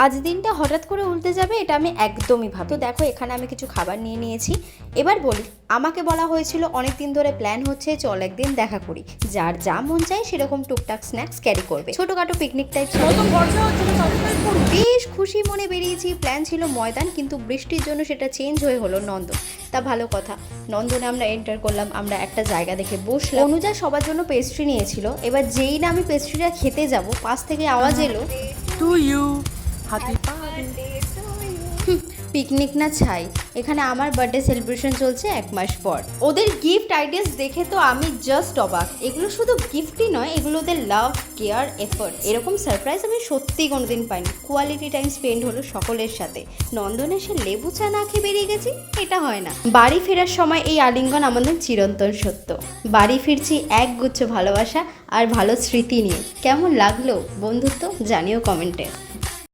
আজ দিনটা হঠাৎ করে উল্টে যাবে এটা আমি একদমই ভাবি। তো দেখো এখানে আমি কিছু খাবার নিয়ে নিয়েছি। এবার বলি, আমাকে বলা হয়েছিল অনেক দিন ধরে প্ল্যান হচ্ছে চল একদিন দেখা করি, যার যা মন চায় সেরকম টুকটাক স্ন্যাক্স ক্যারি করবে, ছোটোখাটো পিকনিক টাইপ। বেশ খুশি মনে বেরিয়েছি। প্ল্যান ছিল ময়দান, কিন্তু বৃষ্টির জন্য সেটা চেঞ্জ হয়ে হলো নন্দন। তা ভালো কথা, নন্দনে আমরা এন্টার করলাম। আমরা একটা জায়গা দেখে বসলাম। অনুজা সবার জন্য পেস্ট্রি নিয়েছিল। এবার যেই না আমি পেস্ট্রিটা খেতে যাব, পাশ থেকে আওয়াজ এলো, to you happy birthday. Picnic না ছাই, এখানে আমার বার্থডে সেলিব্রেশন চলছে 1 মাস পর। ওদের গিফট আইডিয়াস দেখে তো আমি জাস্ট অবাক। এগুলো শুধু গিফটই নয়, এগুলো ওদের লাভ, কেয়ার, এফোর্ট। এরকম সারপ্রাইজ আমি সত্যিই কোনোদিন পাইনি। কোয়ালিটি টাইম স্পেন্ড হলো সকলের সাথে। নন্দনে সে লেবু চা না খেয়ে বেরিয়ে গেছি, এটা হয় না। বাড়ি ফেরার সময় এই আলিঙ্গন আমাদের চিরন্তন সত্য। বাড়ি ফিরছি একগুচ্ছ ভালোবাসা আর ভালো স্মৃতি নিয়ে। কেমন লাগলো বন্ধুত্ব জানিও কমেন্টে।